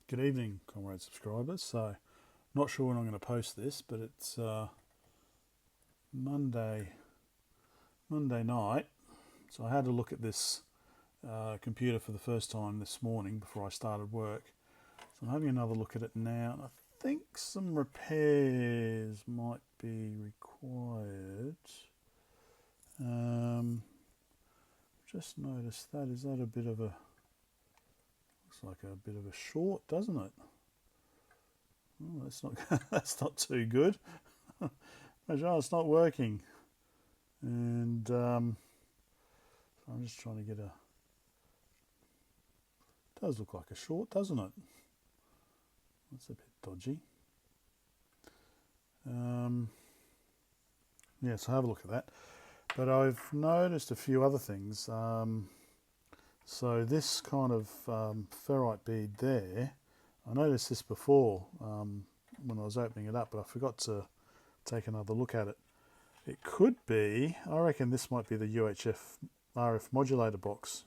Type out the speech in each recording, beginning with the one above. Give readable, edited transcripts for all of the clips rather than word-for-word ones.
Good evening, comrade subscribers. So, not sure when I'm going to post this, but it's Monday night. So I had a look at this computer for the first time this morning before I started work. So I'm having another look at it now, and I think some repairs might be required. Just noticed that. Is that a bit of a... Looks like a bit of a short, doesn't it? Oh, that's not that's not too good. It's not working, and so I'm just trying to get a. It does look like a short, doesn't it? That's a bit dodgy. Yeah, so have a look at that. But I've noticed a few other things. So this kind of ferrite bead there, I noticed this before when I was opening it up, but I forgot to take another look at it. It could be, I reckon this might be the UHF RF modulator box,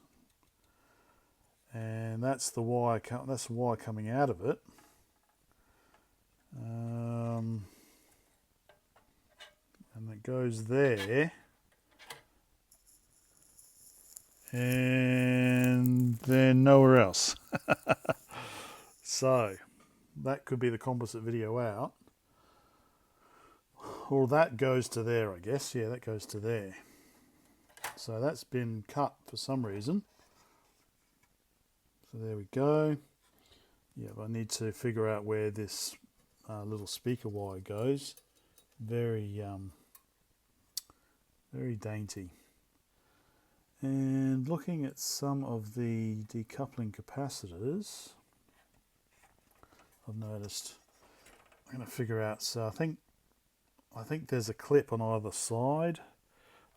and that's the wire. That's the wire coming out of it. And it goes there. And then nowhere else. So that could be the composite video out, or that goes to there, I guess. Yeah, that goes to there. So that's been cut for some reason. So there we go. Yeah, I need to figure out where this little speaker wire goes. Very dainty. And looking at some of the decoupling capacitors, I've noticed I'm going to figure out. So I think there's a clip on either side.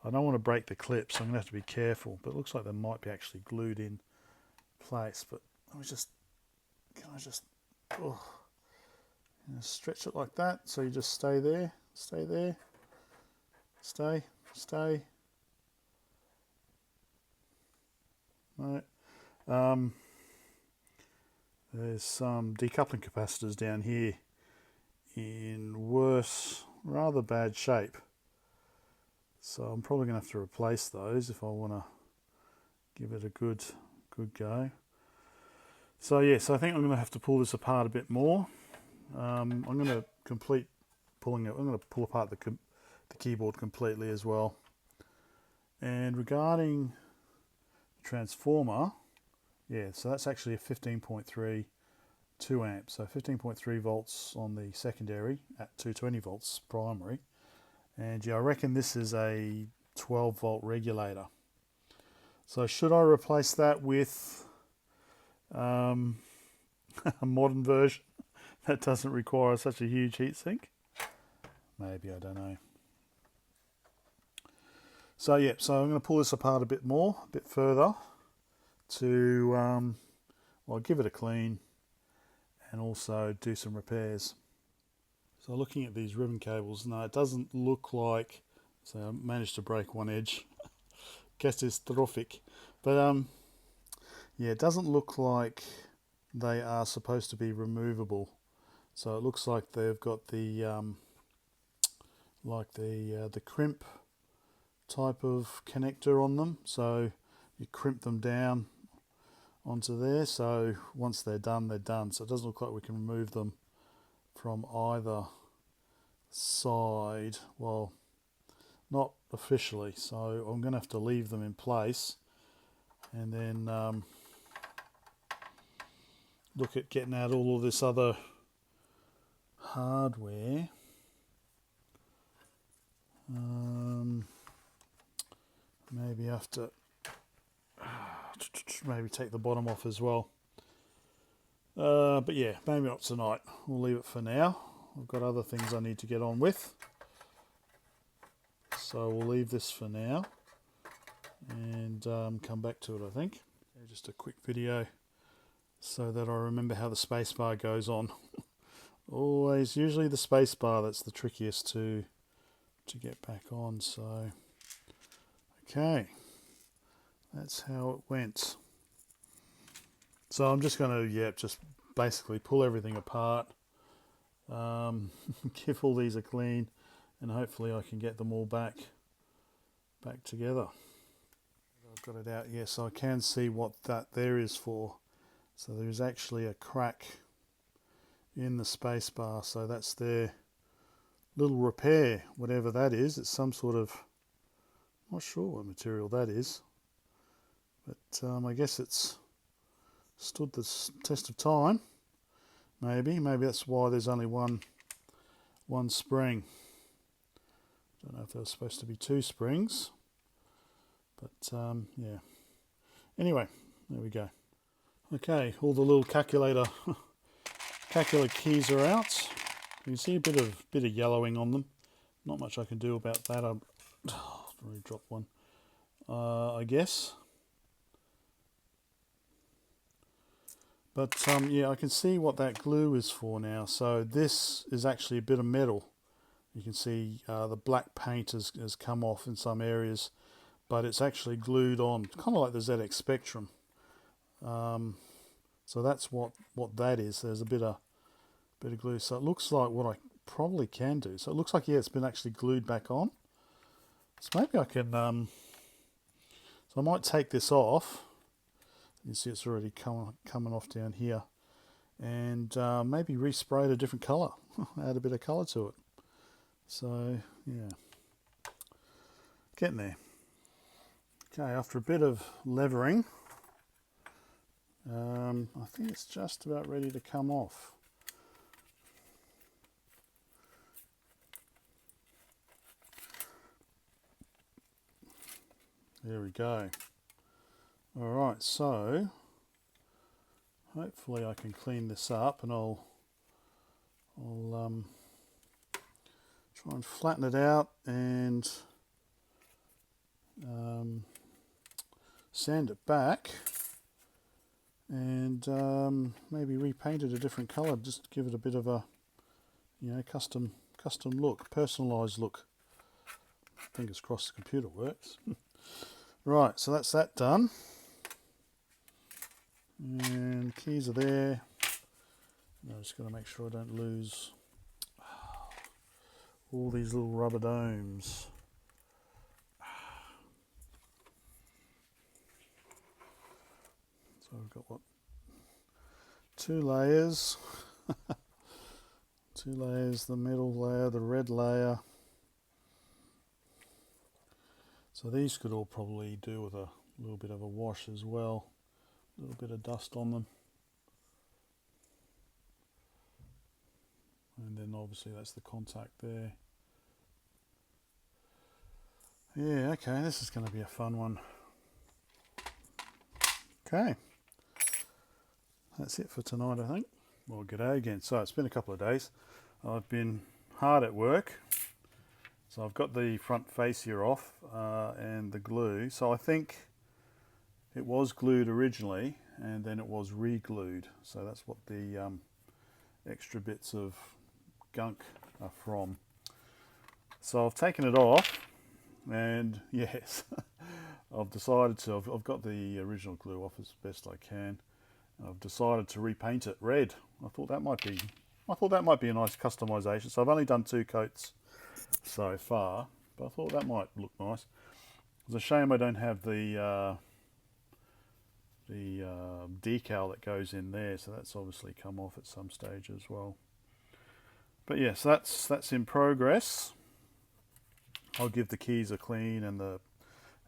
I don't want to break the clip, so I'm going to have to be careful. But it looks like they might be actually glued in place. But can I just stretch it like that? So you just stay there, stay there, stay. Right. There's some decoupling capacitors down here in worse, rather bad shape. So I'm probably going to have to replace those if I want to give it a good go. So yes, I think I'm going to have to pull this apart a bit more. I'm going to complete pulling it. I'm going to pull apart the keyboard completely as well. And regarding transformer, yeah, so that's actually a 15.3 2 amps, so 15.3 volts on the secondary at 220 volts primary, and yeah, I reckon this is a 12 volt regulator. So should I replace that with a modern version that doesn't require such a huge heatsink? Maybe, I don't know. So yeah, so I'm going to pull this apart a bit further to, well, give it a clean and also do some repairs. So looking at these ribbon cables, no, it doesn't look like, so I managed to break one edge, catastrophic, but yeah, it doesn't look like they are supposed to be removable. So it looks like they've got the the crimp type of connector on them, so you crimp them down onto there, so once they're done, they're done. So it doesn't look like we can remove them from either side, well, not officially, so I'm going to have to leave them in place and then look at getting out all of this other hardware. Maybe have to maybe take the bottom off as well. But yeah, maybe not tonight. We'll leave it for now. I've got other things I need to get on with. So we'll leave this for now and come back to it, I think. Yeah, just a quick video so that I remember how the spacebar goes on. Always, usually the spacebar that's the trickiest to get back on. So, okay. That's how it went. So I'm just going to, just basically pull everything apart, give all these a clean, and hopefully I can get them all back together. I've got it out here so I can see what that there is for. So there is actually a crack in the space bar, so that's their little repair, whatever that is. It's some sort of, not sure what material that is, but I guess it's stood the test of time. Maybe that's why there's only one spring. Don't know if there was supposed to be 2 springs, but yeah. Anyway, there we go. Okay, all the little calculator keys are out. You can see a bit of yellowing on them. Not much I can do about that. I've already dropped one. I guess. But yeah, I can see what that glue is for now. So this is actually a bit of metal. You can see the black paint has come off in some areas, but it's actually glued on, kind of like the ZX Spectrum. So that's what that is. There's a bit of glue. So it looks like what I probably can do. So it looks like, yeah, it's been actually glued back on. So maybe I can, so I might take this off. You see it's already coming off down here. And maybe respray it a different colour. Add a bit of colour to it. So, yeah. Getting there. Okay, after a bit of levering, I think it's just about ready to come off. There we go. Alright, so hopefully I can clean this up, and I'll try and flatten it out and sand it back, and maybe repaint it a different colour, just give it a bit of a, you know, custom look, personalised look. Fingers crossed the computer works. Right, so that's that done. And keys are there. I'm just going to make sure I don't lose all these little rubber domes. So we've got what? 2 layers. 2 layers, the middle layer, the red layer. So these could all probably do with a little bit of a wash as well. A little bit of dust on them. And then obviously that's the contact there. Yeah, okay, this is going to be a fun one. Okay. That's it for tonight, I think. Well, g'day again. So it's been a couple of days. I've been hard at work. So I've got the front fascia off and the glue. So I think it was glued originally and then it was re-glued. So that's what the extra bits of gunk are from. So I've taken it off, and yes, I've decided to, I've got the original glue off as best I can. I've decided to repaint it red. I thought that might be a nice customization. So I've only done 2 coats so far, but I thought that might look nice. It's a shame I don't have the decal that goes in there, so that's obviously come off at some stage as well. But yes, that's in progress. I'll give the keys a clean and the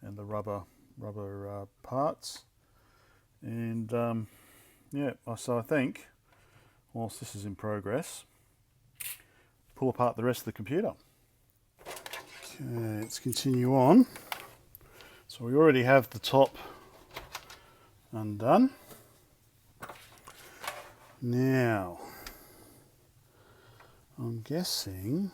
rubber parts, and yeah. So I think whilst this is in progress, pull apart the rest of the computer. Okay, let's continue on. So we already have the top undone. Now, I'm guessing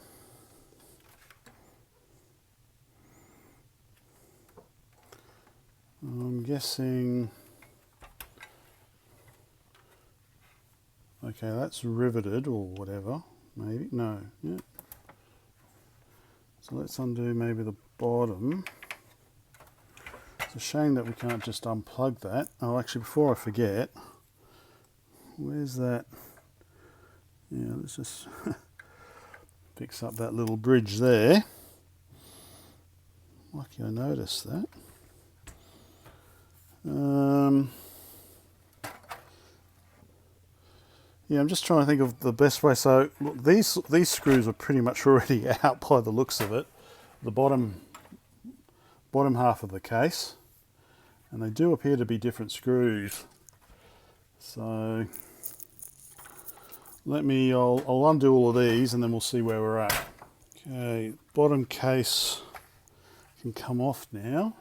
okay, that's riveted or whatever, maybe, no, yeah. So let's undo maybe the bottom. It's a shame that we can't just unplug that. Oh, actually, before I forget, Where's that? Yeah, let's just fix up that little bridge there. Lucky I noticed that. Yeah, I'm just trying to think of the best way. So look, these screws are pretty much already out by the looks of it. The bottom half of the case, and they do appear to be different screws. So I'll undo all of these and then we'll see where we're at. Okay, bottom case can come off now.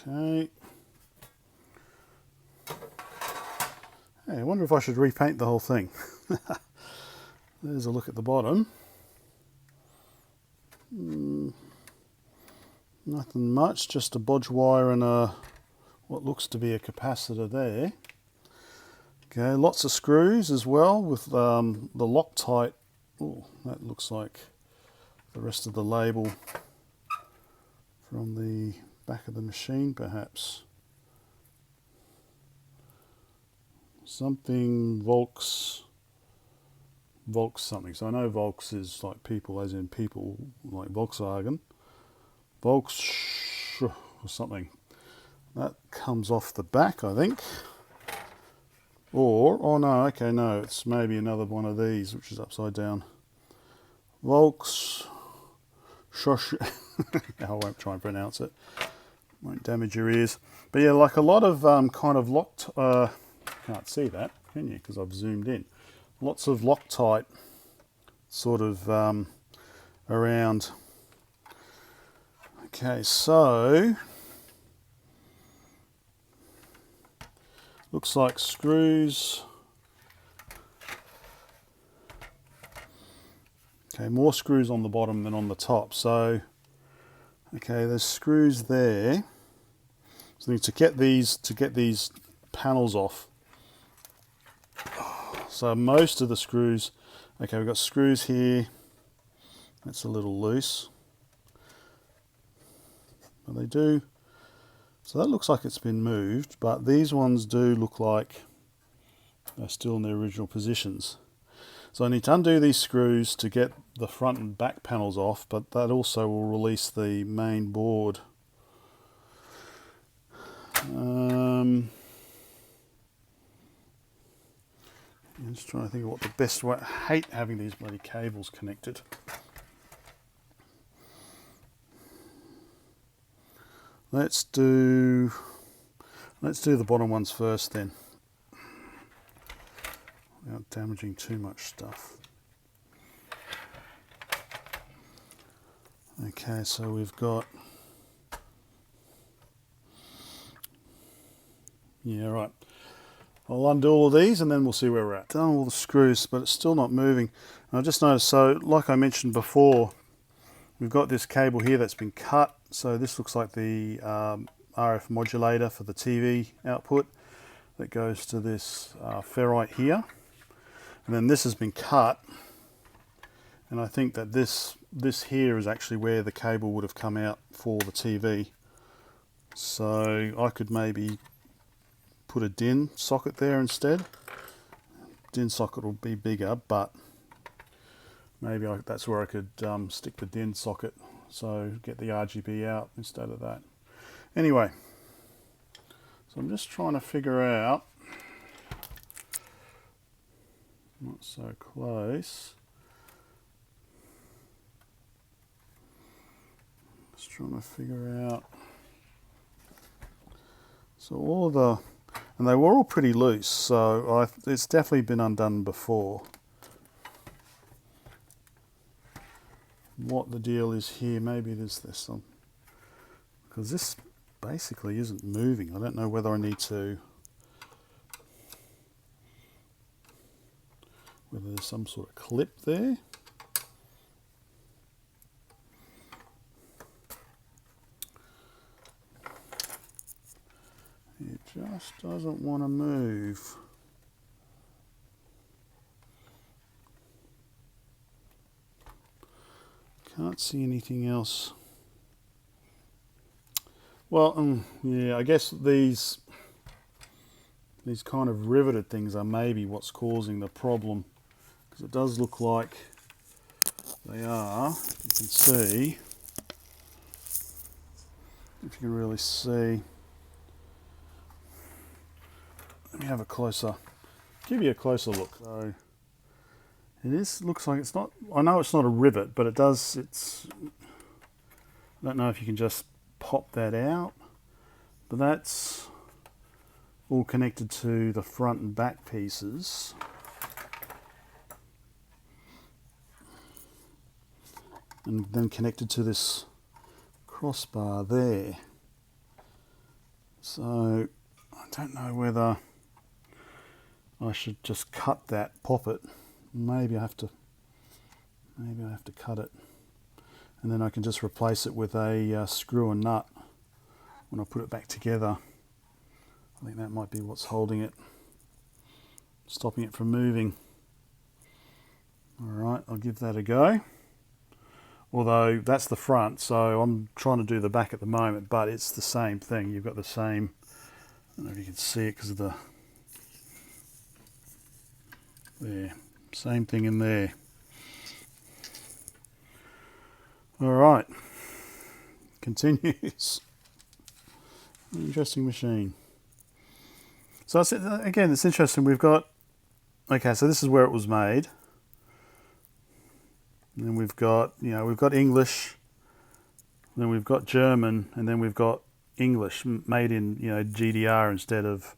Okay. Hey, I wonder if I should repaint the whole thing. There's a look at the bottom. Nothing much, just a bodge wire and what looks to be a capacitor there. Okay, lots of screws as well with the Loctite. Oh, that looks like the rest of the label from the back of the machine, perhaps. Something Volks something. So I know Volks is like people, as in people, like Volkswagen. Volks or something. That comes off the back, I think. Or, oh no, okay, no, it's maybe another one of these, which is upside down. Volks, Shosh. I won't try and pronounce it. Won't damage your ears. But yeah, like a lot of kind of locked, can't see that, can you? Because I've zoomed in. Lots of Loctite sort of around. Okay, so looks like screws. Okay, more screws on the bottom than on the top. So, okay, there's screws there. So to get these panels off. So most of the screws. Okay, we've got screws here. That's a little loose. But they do. So that looks like it's been moved, but these ones do look like they're still in their original positions. So I need to undo these screws to get the front and back panels off, but that also will release the main board. I'm just trying to think of what the best way. I hate having these bloody cables connected. Let's do the bottom ones first then, without damaging too much stuff. Okay, so we've got, yeah, right. I'll undo all of these and then we'll see where we're at. Done all the screws, but it's still not moving. And I just noticed, so like I mentioned before, we've got this cable here that's been cut. So this looks like the RF modulator for the TV output that goes to this ferrite here. And then this has been cut. And I think that this here is actually where the cable would have come out for the TV. So I could maybe put a DIN socket there instead. DIN socket will be bigger, but maybe that's where I could stick the DIN socket, so get the RGB out instead of that. Anyway, so I'm just trying to figure out, not so close, just trying to figure out, so all the, and they were all pretty loose, so it's definitely been undone before. What the deal is here, maybe there's this one, because this basically isn't moving. I don't know whether I need to, whether there's some sort of clip there. It just doesn't want to move. Can't see anything else. Well, yeah, I guess these kind of riveted things are maybe what's causing the problem, because it does look like they are. You can see, if you can really see. Let me have a closer, give you a closer look. So it looks like it's not, I know it's not a rivet, but it does, I don't know if you can just pop that out, but that's all connected to the front and back pieces. And then connected to this crossbar there. So I don't know whether I should just cut that, pop it. Maybe I have to cut it, and then I can just replace it with a screw and nut when I put it back together. I think that might be what's holding it, stopping it from moving. Alright, I'll give that a go. Although that's the front, so I'm trying to do the back at the moment, but it's the same thing. You've got the same, I don't know if you can see it because of the, there, same thing in there. Alright, continues. Interesting machine. So again, it's interesting. We've got, okay, so this is where it was made. And then we've got, we've got English, then we've got German, and then we've got English made in, GDR instead of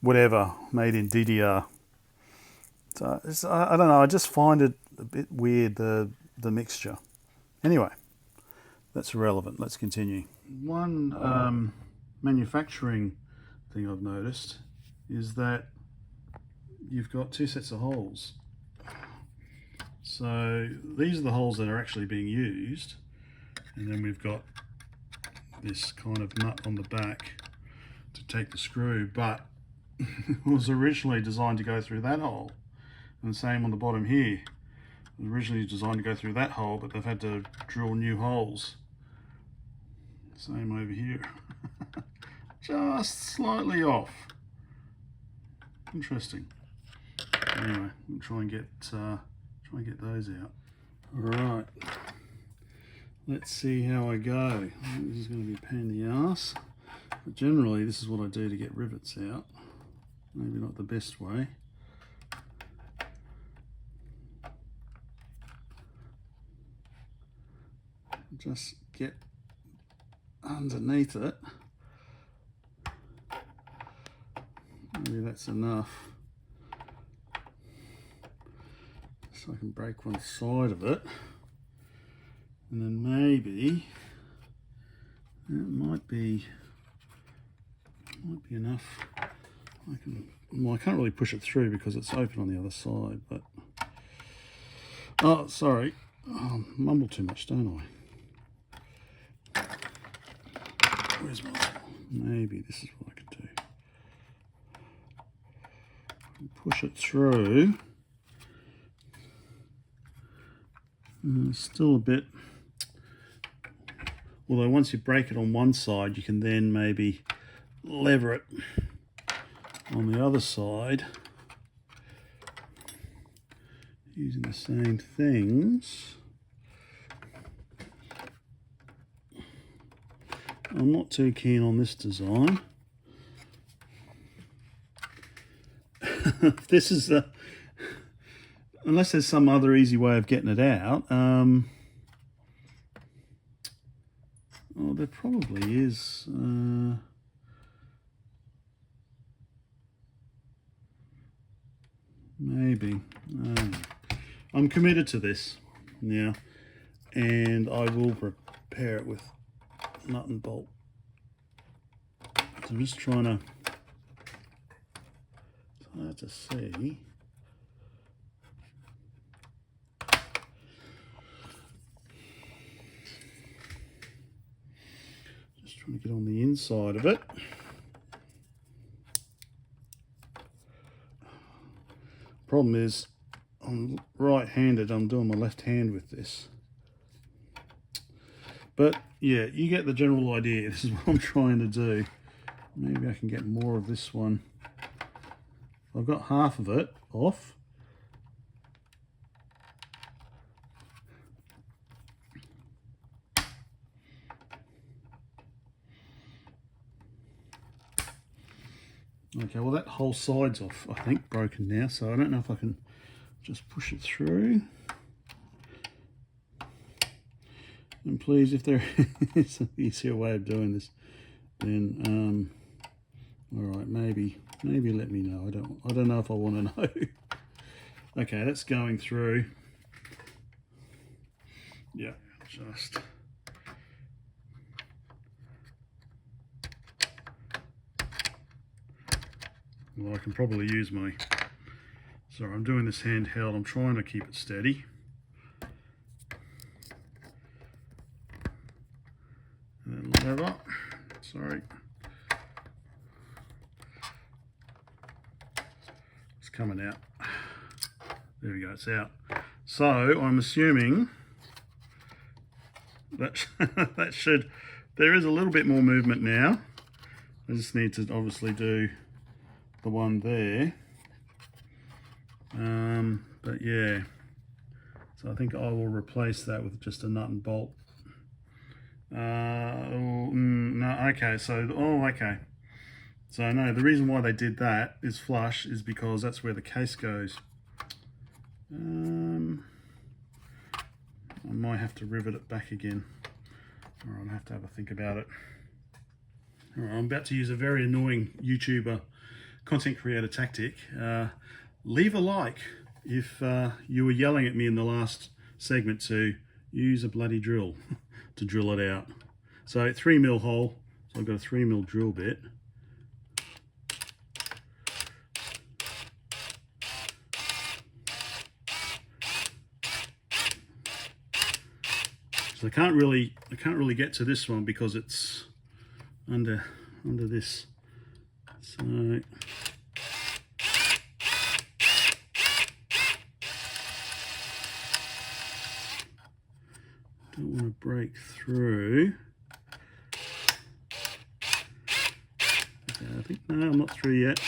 whatever, made in DDR. So I don't know, I just find it a bit weird, the mixture. Anyway, that's irrelevant. Let's continue. One manufacturing thing I've noticed is that you've got two sets of holes. So these are the holes that are actually being used, and then we've got this kind of nut on the back to take the screw, but it was originally designed to go through that hole, and the same on the bottom here. It was originally designed to go through that hole, but they've had to drill new holes. Same over here. Just slightly off. Interesting. Anyway, we'll try and get those out. Alright, let's see how I go. I think this is going to be a pain in the ass, but generally this is what I do to get rivets out. Maybe not the best way. Just get underneath it. Maybe that's enough. So I can break one side of it, and then maybe it might be enough. I can't really push it through because it's open on the other side, but oh, sorry, I mumble too much, don't I? Where's my, maybe this is what I can do. Push it through. Still a bit, although once you break it on one side, you can then maybe lever it on the other side using the same things. I'm not too keen on this design. This is the, unless there's some other easy way of getting it out. Oh, there probably is. Maybe. I'm committed to this now, and I will repair it with nut and bolt. So I'm just trying to, it's hard to see. Just trying to get on the inside of it. Problem is, I'm right-handed, I'm doing my left hand with this. But yeah, you get the general idea. This is what I'm trying to do. Maybe I can get more of this one. I've got half of it off. Okay, well that whole side's off, I think, broken now, so I don't know if I can just push it through. And please, if there is an easier way of doing this, then all right, maybe let me know. I don't know if I want to know. Okay, that's going through. Yeah, just. Well, I can probably use my. Sorry, I'm doing this handheld. I'm trying to keep it steady. And then lever. Sorry. It's coming out. There we go, it's out. So I'm assuming that that should. There is a little bit more movement now. I just need to obviously do the one there. But yeah, so I think I will replace that with just a nut and bolt. No, okay, so, okay. So no, the reason why they did that is flush is because that's where the case goes. I might have to rivet it back again. Or I'll have to have a think about it. All right, I'm about to use a very annoying YouTuber content creator tactic. Leave a like if you were yelling at me in the last segment to use a bloody drill to drill it out. So 3mm hole, so I've got a 3mm drill bit. So I can't really get to this one because it's under this. So don't want to break through. Okay, I think, no, I'm not through yet.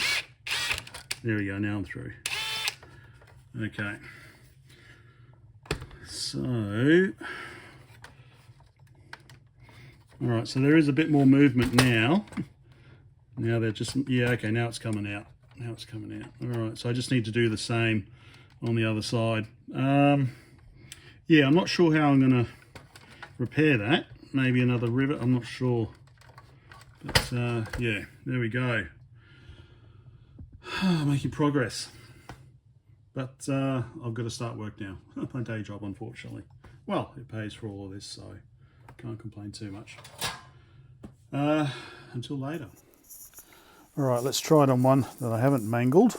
There we go, now I'm through. Okay. So, all right, so there is a bit more movement now. Now they're just, yeah, okay, now it's coming out. Now it's coming out. All right, so I just need to do the same on the other side. Yeah, I'm not sure how I'm going to repair that. Maybe another rivet, I'm not sure. But yeah, there we go. Making progress. But I've got to start work now. My day job, unfortunately. Well, it pays for all of this, so can't complain too much. Until later. All right, let's try it on one that I haven't mangled.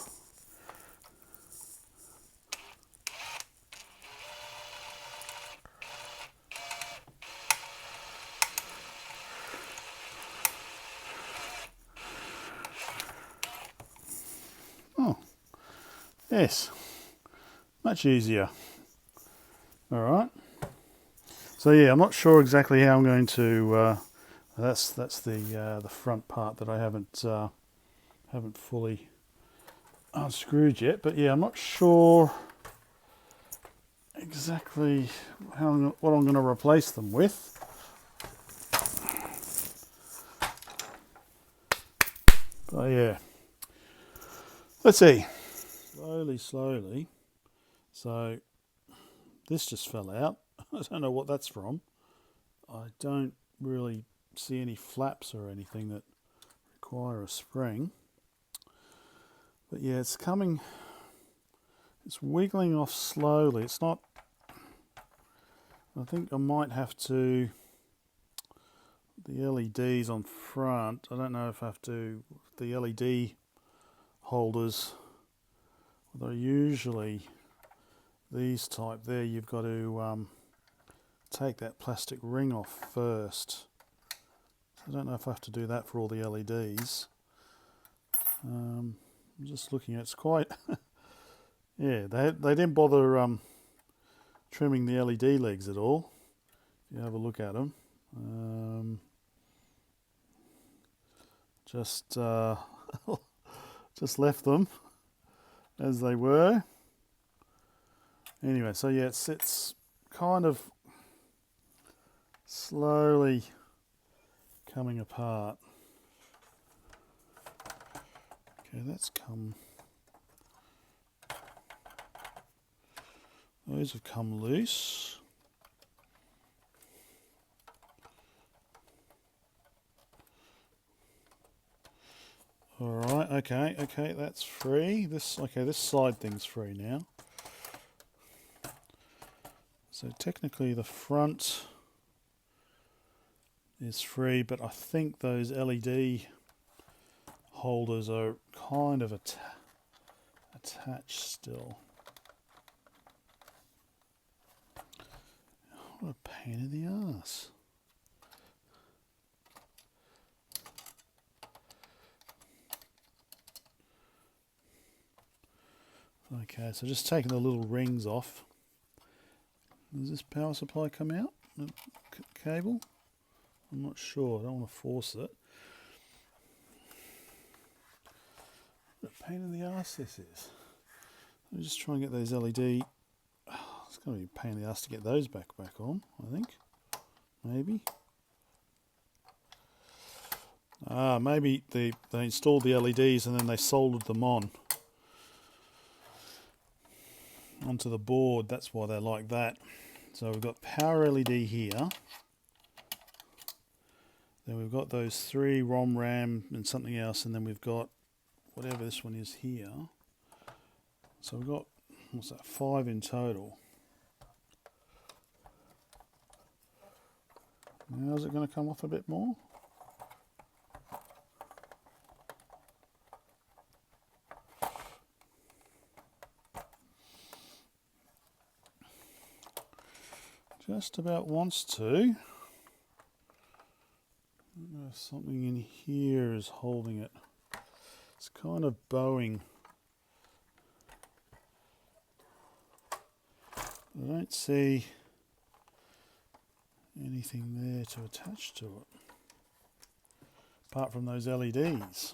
Oh, yes, much easier. All right. So yeah, I'm not sure exactly how I'm going to. That's the front part that I haven't fully unscrewed yet. But yeah, I'm not sure exactly what I'm going to replace them with. But yeah, let's see. Slowly. So this just fell out. I don't know what that's from. I don't really see any flaps or anything that require a spring. But yeah, it's coming, it's wiggling off slowly. It's not, I think I might have to, the LEDs on front, I don't know if I have to, the LED holders, they're usually these type there, you've got to take that plastic ring off first. I don't know if I have to do that for all the LEDs. I'm just looking at, it's quite, yeah, they didn't bother trimming the LED legs at all. If you have a look at them, Just just left them as they were. Anyway, so yeah, it's kind of slowly coming apart. Okay, that's come. Those have come loose. All right, okay, that's free. This side thing's free now. So technically the front is free, but I think those LED holders are kind of attached still. What a pain in the ass. Okay, so just taking the little rings off. Does this power supply come out? The cable? I'm not sure. I don't want to force it. What a pain in the ass this is. Let me just try and get those LED. Oh, it's going to be a pain in the ass to get those back on, I think. Maybe. Maybe they installed the LEDs and then they soldered them onto the board. That's why they're like that. So we've got power LED here. Then we've got those 3 ROM, RAM and something else, and then we've got whatever this one is here. So we've got, what's that, 5 in total. Now is it going to come off a bit more? Just about wants to. Something in here is holding it. It's kind of bowing. I don't see anything there to attach to it, apart from those LEDs.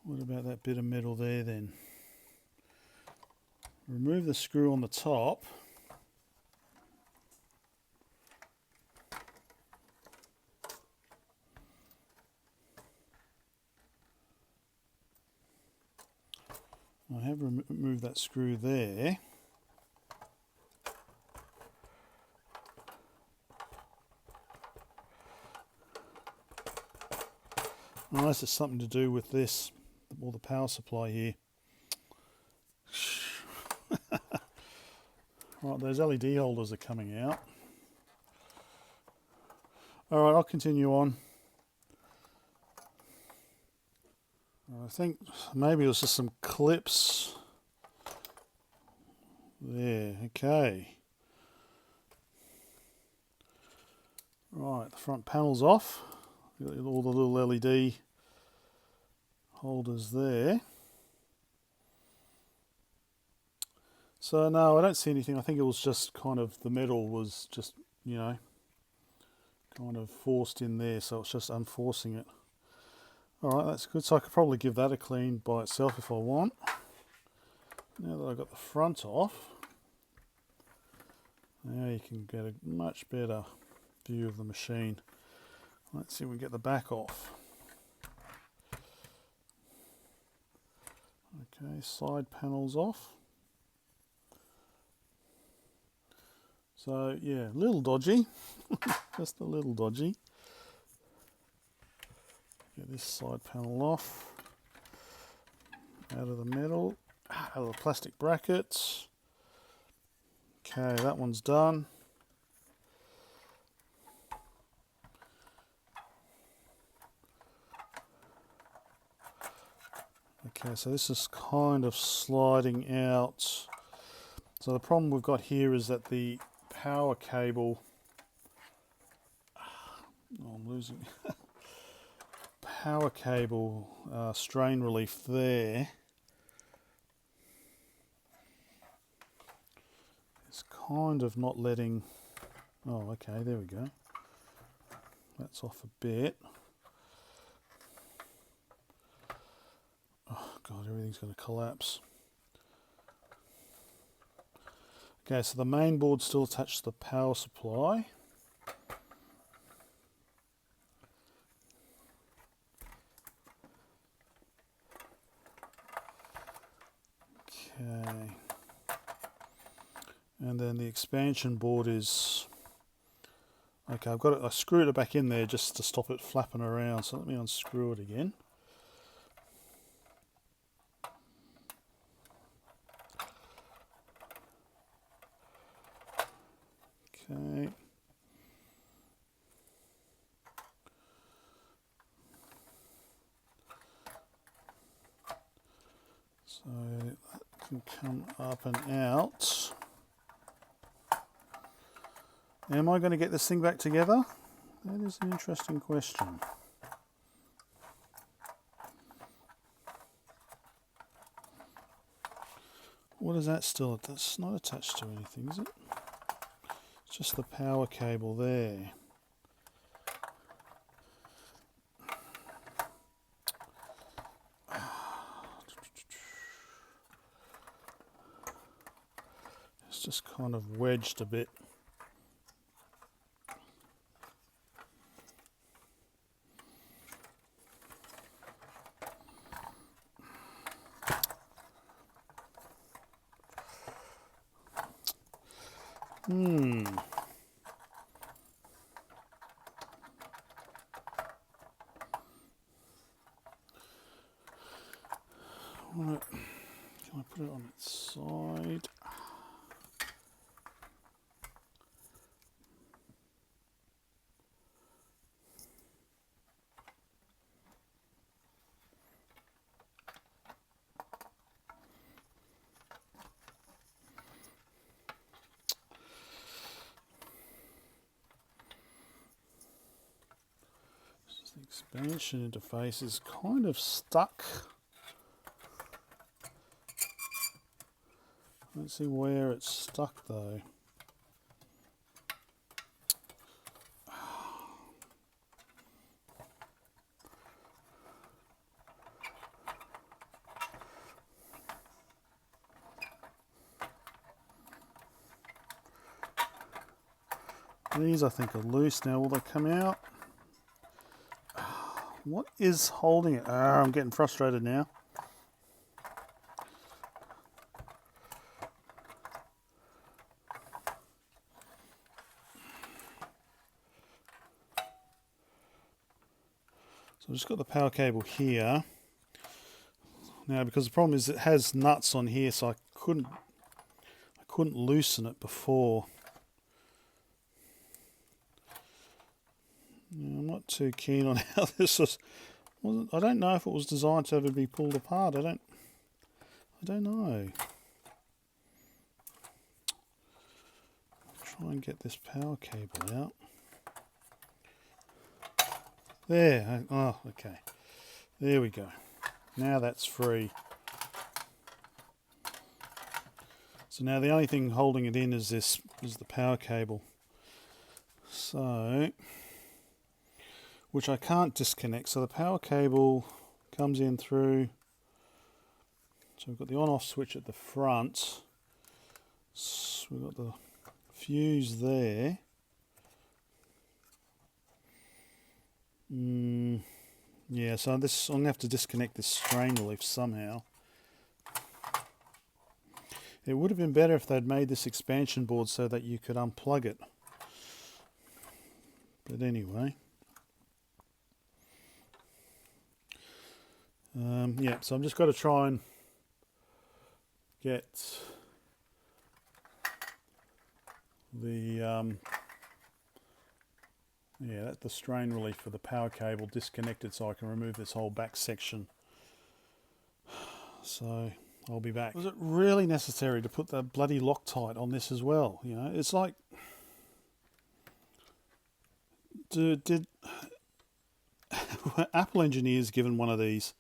What about that bit of metal there then? Remove the screw on the top. I have removed that screw there. Unless it's something to do with this, or the power supply here. Right, those LED holders are coming out. Alright, I'll continue on. I think maybe it was just some clips. There, okay. Right, the front panel's off. Got all the little LED holders there. So no, I don't see anything. I think it was just kind of, the metal was just, you know, kind of forced in there, so it's just unforcing it. Alright, that's good. So I could probably give that a clean by itself if I want. Now that I've got the front off, now you can get a much better view of the machine. Let's see if we can get the back off. Okay, side panels off. So yeah, a little dodgy, just a little dodgy. Get this side panel off, out of the metal, out of the plastic brackets. Okay, that one's done. Okay, so this is kind of sliding out. So the problem we've got here is that the power cable. Oh, I'm losing power cable strain relief there. It's kind of not letting. Oh, okay, there we go. That's off a bit. Oh God, everything's going to collapse. Okay, so the main board's still attached to the power supply. Okay. And then the expansion board is... Okay, I've got it, I screwed it back in there just to stop it flapping around, so let me unscrew it again. Okay. So that can come up and out. Am I going to get this thing back together? That is an interesting question. What is that still? That's not attached to anything, is it? It's just the power cable there. It's just kind of wedged a bit. Right. Can I put it on its side? The expansion interface is kind of stuck. Let's see where it's stuck though. These I think are loose now. Will they come out? What is holding it? I'm getting frustrated now. So I've just got the power cable here. Now, because the problem is it has nuts on here, so I couldn't loosen it before. I'm not too keen on how this was. I don't know if it was designed to ever be pulled apart. I don't know. Try and get this power cable out. There. Oh, okay. There we go. Now that's free. So now the only thing holding it in is the power cable. So, which I can't disconnect. So the power cable comes in through. So we've got the on-off switch at the front. So we've got the fuse there. Yeah, so I'm going to have to disconnect this strain relief somehow. It would have been better if they'd made this expansion board so that you could unplug it. But anyway. Yeah, so I'm just got to try and get the the strain relief for the power cable disconnected so I can remove this whole back section. So I'll be back. Was it really necessary to put the bloody Loctite on this as well? You know, it's like did Apple engineers given one of these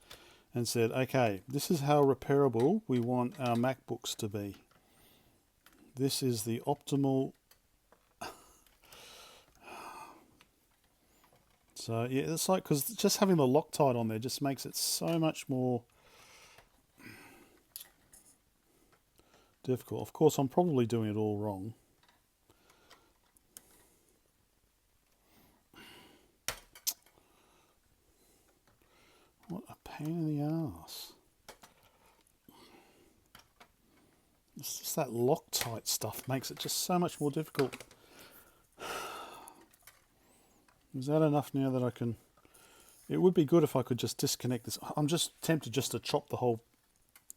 and said, okay, this is how repairable we want our MacBooks to be. This is the optimal. So yeah, it's like, because just having the Loctite on there just makes it so much more difficult. Of course, I'm probably doing it all wrong. What a pain in the ass. It's just that Loctite stuff makes it just so much more difficult. Is that enough now that I can... It would be good if I could just disconnect this. I'm just tempted just to chop the whole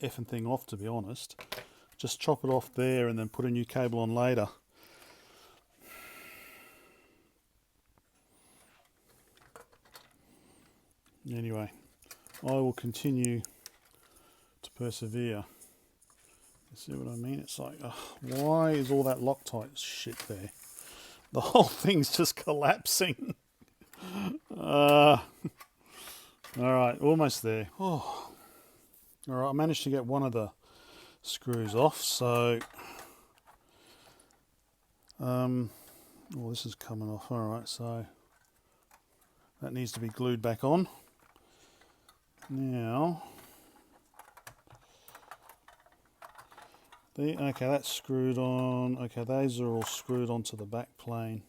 effing thing off, to be honest. Just chop it off there and then put a new cable on later. Anyway, I will continue to persevere. You see what I mean? It's like, why is all that Loctite shit there? The whole thing's just collapsing. Alright, almost there. Oh. Alright, I managed to get one of the screws off, so... well, this is coming off. Alright, so... that needs to be glued back on. Now... okay, that's screwed on. Okay, those are all screwed onto the back plane.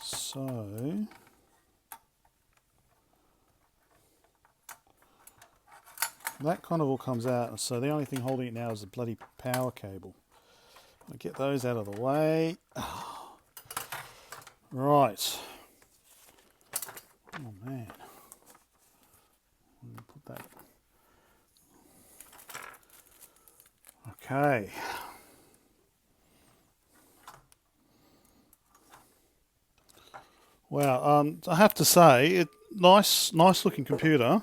So... that kind of all comes out, so the only thing holding it now is the bloody power cable. I'll get those out of the way. Right. Oh man. Let me put that. Okay. Wow, I have to say, nice looking computer,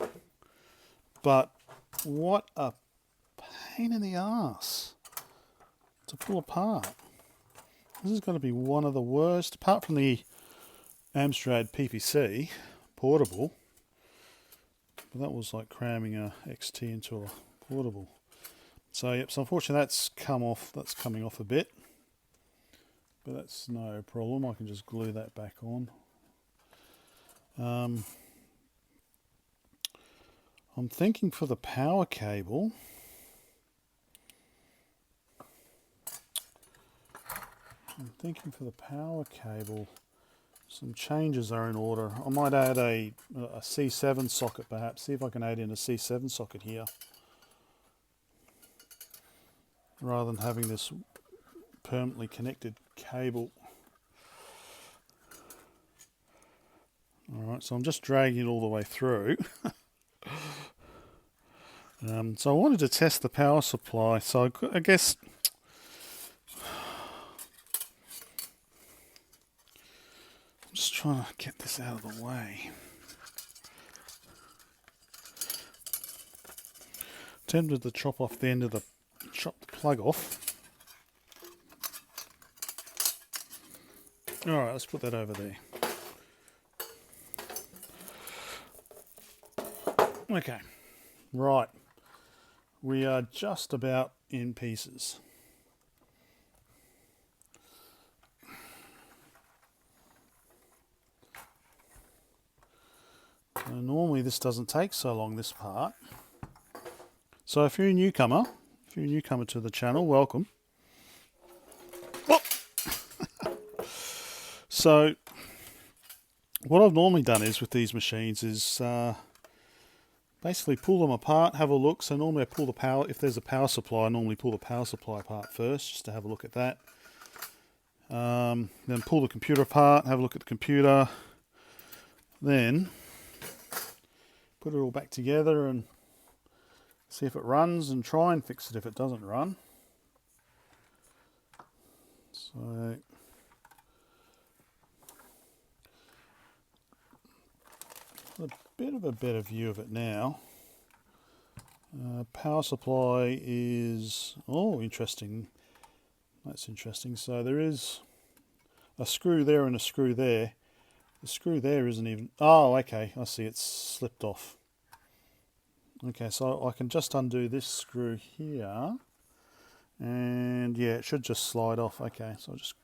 but what a pain in the ass to pull apart. This is going to be one of the worst, apart from the Amstrad PPC portable, but that was like cramming a XT into a portable. So yep, so unfortunately that's coming off a bit, but that's no problem. I can just glue that back on. I'm thinking for the power cable, some changes are in order. I might add a C7 socket perhaps, see if I can add in a C7 socket here, rather than having this permanently connected cable. Alright, so I'm just dragging it all the way through. So I wanted to test the power supply, so I guess I'm just trying to get this out of the way. Tempted to chop off the end of chop the plug off. Alright, let's put that over there. Okay, right. We are just about in pieces. So normally this doesn't take so long, this part. So if you're a newcomer to the channel, welcome. Oh! So what I've normally done is with these machines is basically pull them apart, have a look. So normally I pull the power, if there's a power supply, I normally pull the power supply apart first, just to have a look at that. Then pull the computer apart, have a look at the computer. Then put it all back together and see if it runs and try and fix it if it doesn't run. So a bit of a better view of it now. Power supply is, oh, interesting. That's interesting. So there is, a screw there and a screw there. The screw there isn't even... Oh, okay, I see, it's slipped off. Okay, so I can just undo this screw here. And yeah, it should just slide off. Okay, so I'll just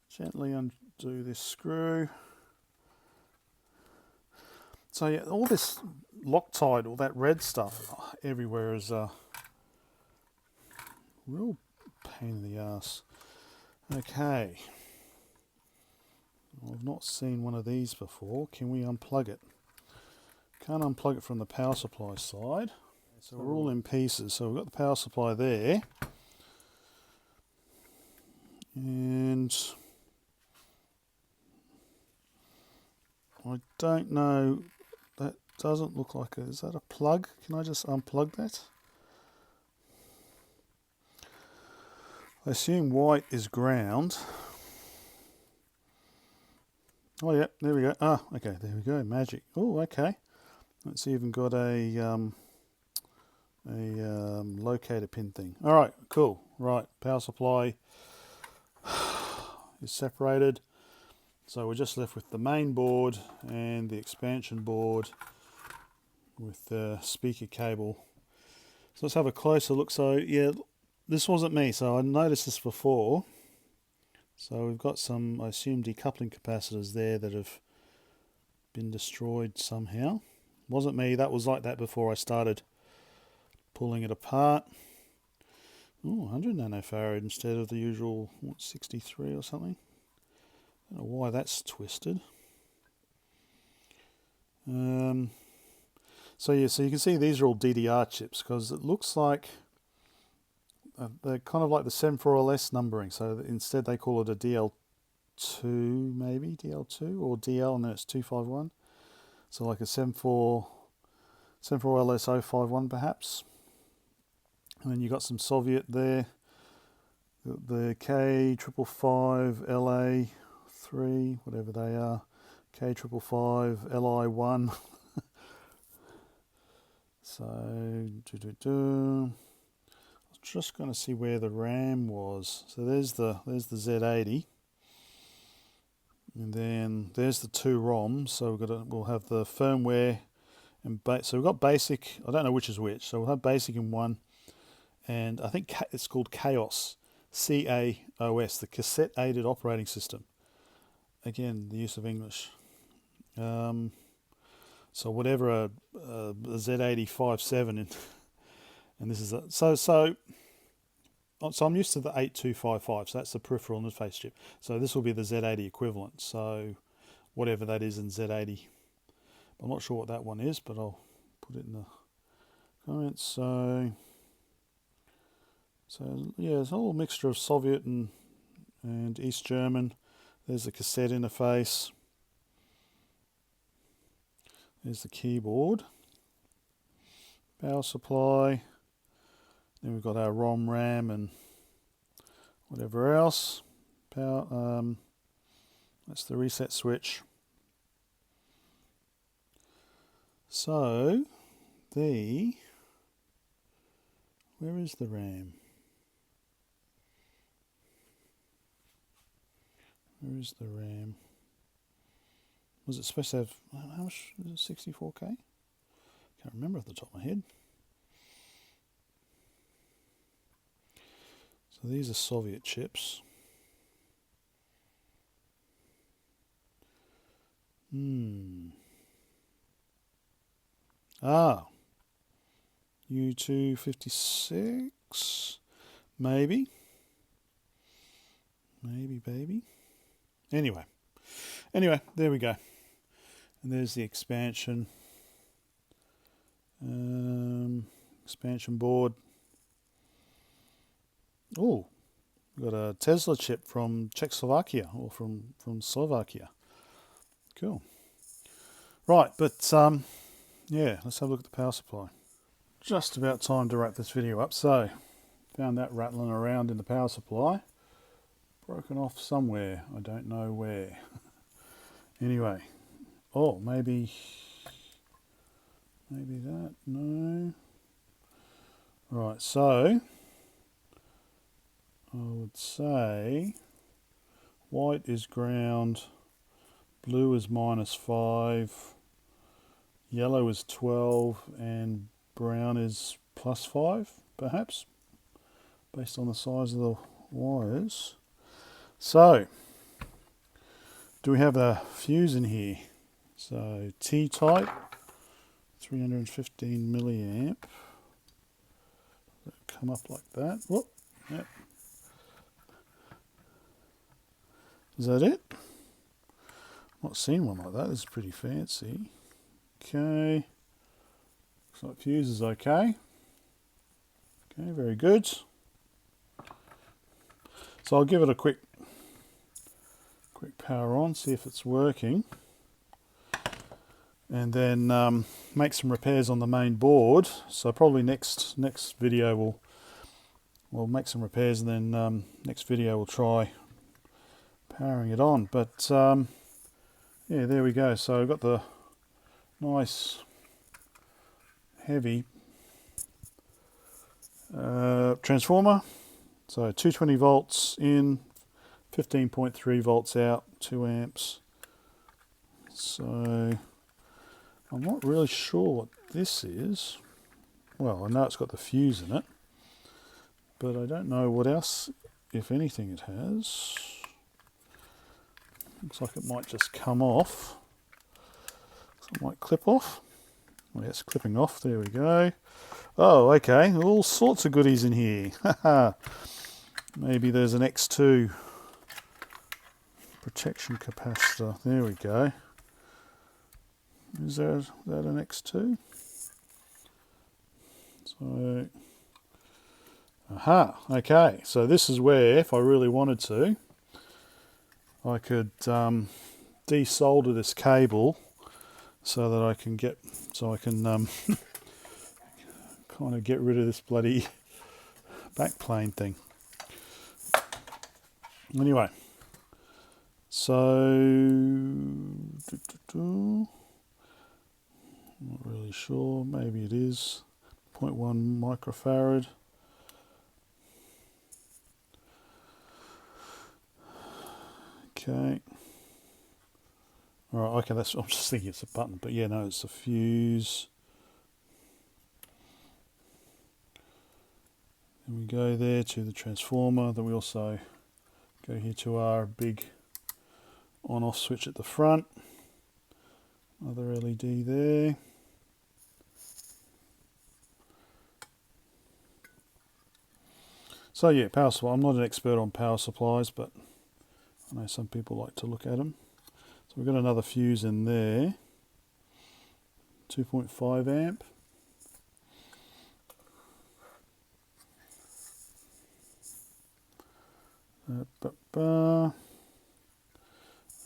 gently undo this screw. So yeah, all this Loctite, all that red stuff everywhere is a real pain in the ass. Okay. I've not seen one of these before. Can we unplug it? Can't unplug it from the power supply side. So we're all in pieces. So we've got the power supply there. And I don't know, that doesn't look like a, is that a plug? Can I just unplug that? I assume white is ground. Oh yeah, there we go. Ah, okay, there we go. Magic. Oh, okay. It's even got a locator pin thing. All right, cool. Right, power supply is separated. So we're just left with the main board and the expansion board with the speaker cable. So let's have a closer look. So yeah, this wasn't me. So I noticed this before. So we've got some, I assume, decoupling capacitors there that have been destroyed somehow. Wasn't me, that was like that before I started pulling it apart. Oh, 100 nanofarad instead of the usual, what, 63 or something. I don't know why that's twisted. So yeah, so you can see these are all DDR chips because it looks like they're kind of like the 74LS numbering, so instead they call it a DL2 maybe, DL2 or DL and then it's 251. So like a 74LS 051 perhaps. And then you got some Soviet there, the K555LA3, whatever they are, K555LI1. So, I was just going to see where the RAM was. So there's the Z80, and then there's the two ROMs. So we'll have the firmware and so we've got basic. I don't know which is which. So we'll have basic in one, and I think it's called Chaos, CAOS, the cassette aided operating system. Again, the use of English. So whatever a Z80 57 and this is so I'm used to the 8255, so that's the peripheral interface chip. So this will be the Z80 equivalent. So whatever that is in Z80, I'm not sure what that one is, but I'll put it in the comments. So yeah, it's a whole mixture of Soviet and East German. There's the cassette interface. There's the keyboard, power supply, then we've got our ROM, RAM and whatever else. Power, that's the reset switch. So, where is the RAM? Where is the RAM? Was it supposed to have, how much is it, 64K? Can't remember off the top of my head. So these are Soviet chips. U256, maybe, baby. Anyway, there we go. And there's the expansion board. Oh, we've got a Tesla chip from Czechoslovakia or from Slovakia. Cool. Right, but yeah, let's have a look at the power supply. Just about time to wrap this video up. So, found that rattling around in the power supply. Broken off somewhere, I don't know where. Anyway, oh, maybe that, no. Right, so I would say white is ground, blue is -5, yellow is 12, and brown is +5, perhaps, based on the size of the wires. So, do we have a fuse in here? So, T-type, 315 milliamp. Come up like that. Whoop. Yep. Is that it? Not seen one like that. This is pretty fancy. Okay. Looks like fuse is okay. Okay, very good. So I'll give it a quick power on, see if it's working, and then make some repairs on the main board. So probably next video we'll make some repairs, and then next video we'll try powering it on. But yeah, there we go. So I've got the nice heavy transformer. So 220 volts in, 15.3 volts out, 2 amps. So I'm not really sure what this is. Well, I know it's got the fuse in it, but I don't know what else, if anything, it has. Looks like it might just come off. So it might clip off. Well, it's clipping off. There we go. Oh, okay. All sorts of goodies in here. Maybe there's an X2 protection capacitor. There we go. Is that an X2? So, aha. Okay. So this is where, if I really wanted to, I could desolder this cable so that I can kind of get rid of this bloody backplane thing. Anyway, so not really sure. Maybe it is 0.1 microfarad. Okay. All right. Okay. I'm just thinking it's a button, but yeah, no, it's a fuse. And we go there to the transformer. Then we also go here to our big on-off switch at the front. Another LED there. So yeah, power supply. I'm not an expert on power supplies, but I know some people like to look at them. So we've got another fuse in there. 2.5 amp.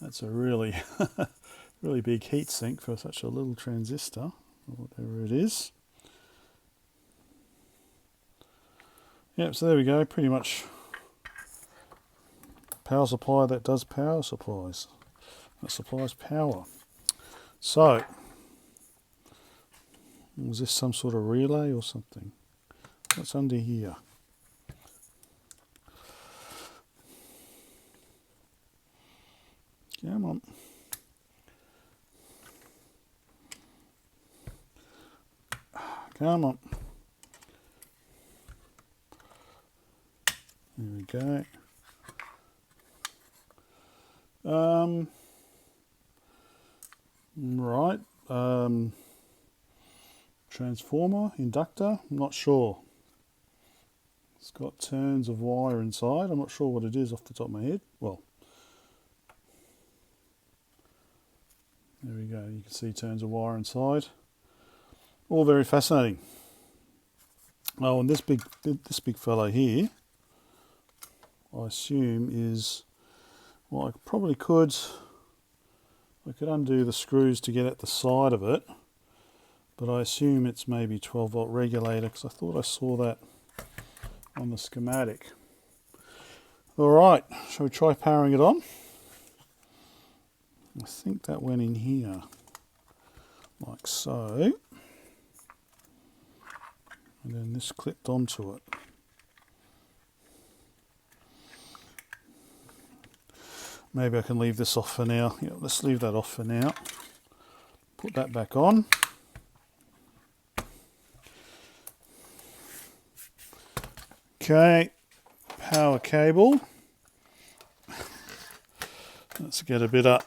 That's a really really big heatsink for such a little transistor, or whatever it is. Yep, so there we go, pretty much power supply that does power supplies. That supplies power. So, was this some sort of relay or something? What's under here? Come on. Come on. There we go. Right. Transformer, inductor, I'm not sure. It's got turns of wire inside. I'm not sure what it is off the top of my head. Well, there we go. You can see turns of wire inside. All very fascinating. Oh, and this big fellow here, I assume is, well, I could undo the screws to get at the side of it, but I assume it's maybe 12 volt regulator, because I thought I saw that on the schematic. All right, shall we try powering it on? I think that went in here, like so. And then this clipped onto it. Maybe I can leave this off for now. Yeah, let's leave that off for now. Put that back on. Okay, power cable. Let's get a bit of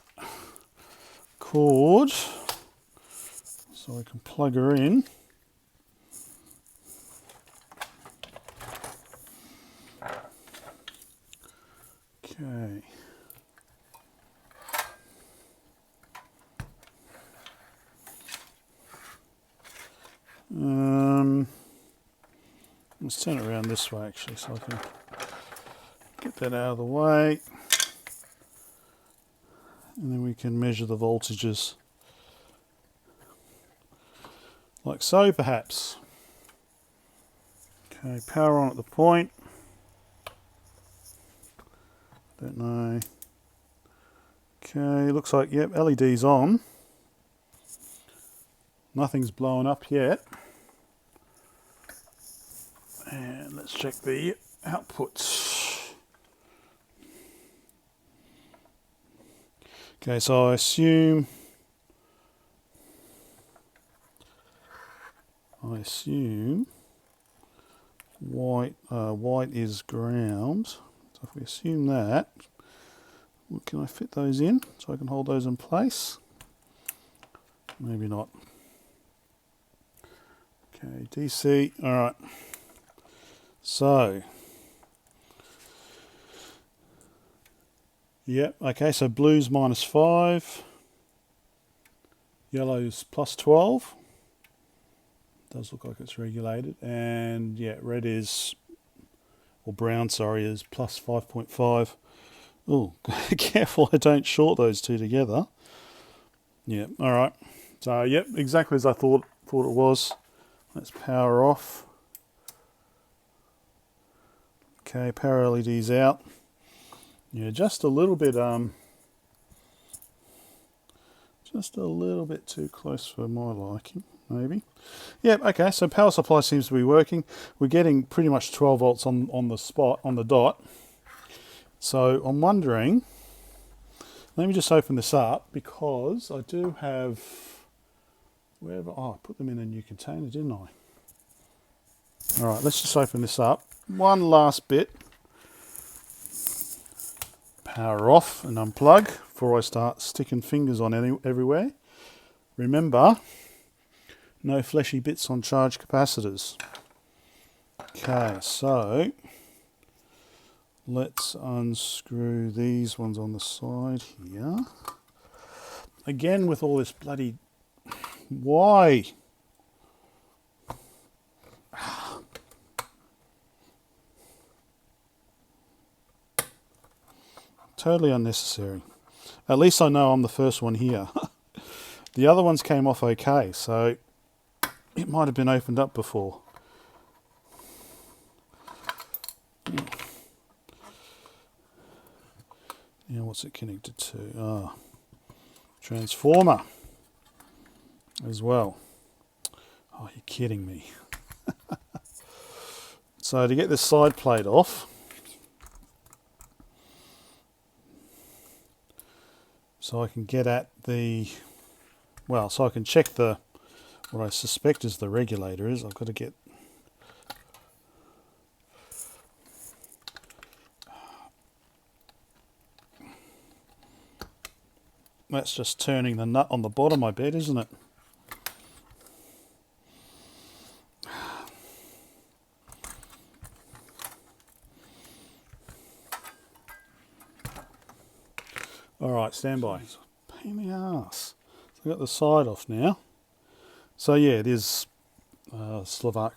cord so we can plug her in. Okay. Let's turn it around this way actually so I can get that out of the way. And then we can measure the voltages. Like so perhaps. Okay, power on at the point. Don't know. Okay, looks like, yep, LED's on. Nothing's blowing up yet. And let's check the outputs. Okay, so I assume white is ground. So if we assume that, can I fit those in so I can hold those in place? Maybe not. Okay, DC, all right. So, yep, okay, so blue's -5, yellow's +12. Does look like it's regulated, and yeah, red is, or brown, sorry, is +5.5. Oh, careful I don't short those two together. Yeah, all right. So, yep, exactly as I thought it was. Let's power off. Okay, power LED's out. Yeah, just a little bit too close for my liking, maybe. Yeah, okay, so power supply seems to be working. We're getting pretty much 12 volts on the spot, on the dot. So I'm wondering, let me just open this up because I do have, I put them in a new container, didn't I? All right, let's just open this up. One last bit. Power off and unplug before I start sticking fingers on everywhere. Remember, no fleshy bits on charge capacitors. Okay, so let's unscrew these ones on the side here. Again with all this bloody... Why? Totally unnecessary. At least I know I'm the first one here. The other ones came off okay, so it might have been opened up before. Yeah, what's it connected to? Transformer as well. Oh, you're kidding me. So to get this side plate off, so I can get at the, well, so I can check the, what I suspect is the regulator is, I've got to get, that's just turning the nut on the bottom, I bet, isn't it? Alright, stand by. Pain in the ass. So I've got the side off now. So yeah, it is Slovak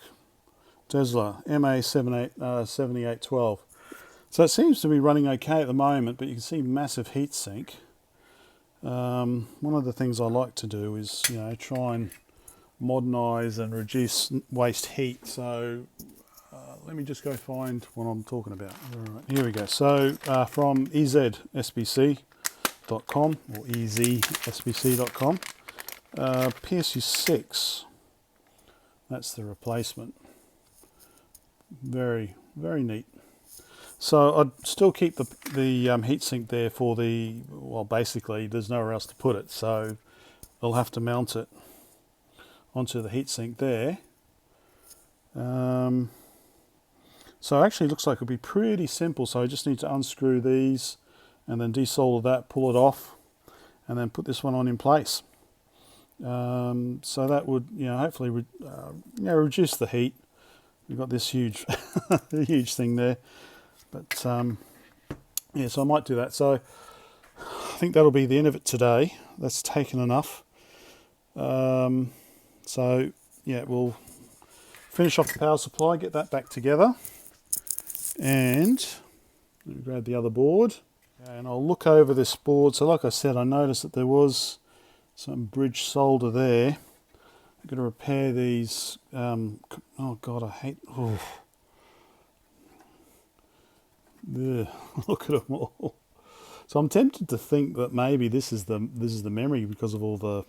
Tesla MA7812. So it seems to be running okay at the moment, but you can see massive heat sink. One of the things I like to do is, you know, try and modernise and reduce waste heat. So let me just go find what I'm talking about. All right, here we go. So from EZSBC.com or EZSBC.com, PSU6, that's the replacement. Very, very neat. So I'd still keep the heatsink there for the, well, basically there's nowhere else to put it, so I'll have to mount it onto the heatsink there. So actually it looks like it'll be pretty simple. So I just need to unscrew these and then desolder that, pull it off, and then put this one on in place. So that would, hopefully reduce the heat. We've got this huge huge thing there, but yeah, so I might do that. So I think that'll be the end of it today. That's taken enough. So yeah, we'll finish off the power supply, get that back together, and let me grab the other board and I'll look over this board. So like I said, I noticed that there was some bridge solder there. I'm going to repair these. Oh God, I hate. Oh. Ugh, look at them all. So I'm tempted to think that maybe this is the memory because of all the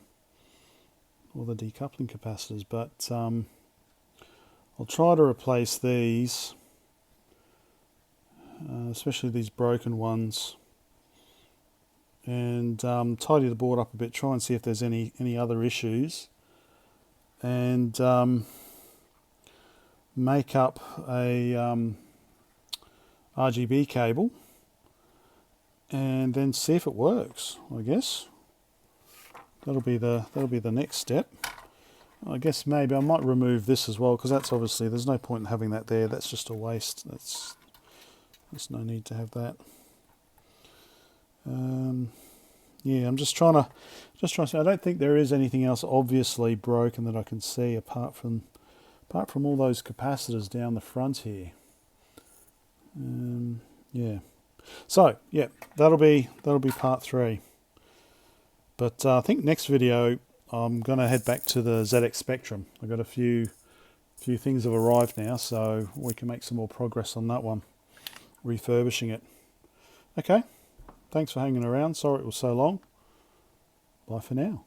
decoupling capacitors, but I'll try to replace these, especially these broken ones, and tidy the board up a bit. Try and see if there's any other issues, and make up a RGB cable, and then see if it works. I guess that'll be the next step. I guess maybe I might remove this as well, because that's obviously, there's no point in having that there. That's just a waste. There's no need to have that. Yeah, I'm just trying to see. I don't think there is anything else obviously broken that I can see apart from all those capacitors down the front here. Yeah. So yeah, that'll be part 3. But I think next video I'm going to head back to the ZX Spectrum. I've got a few things have arrived now, so we can make some more progress on that one, refurbishing it. Okay, thanks for hanging around. Sorry it was so long. Bye for now.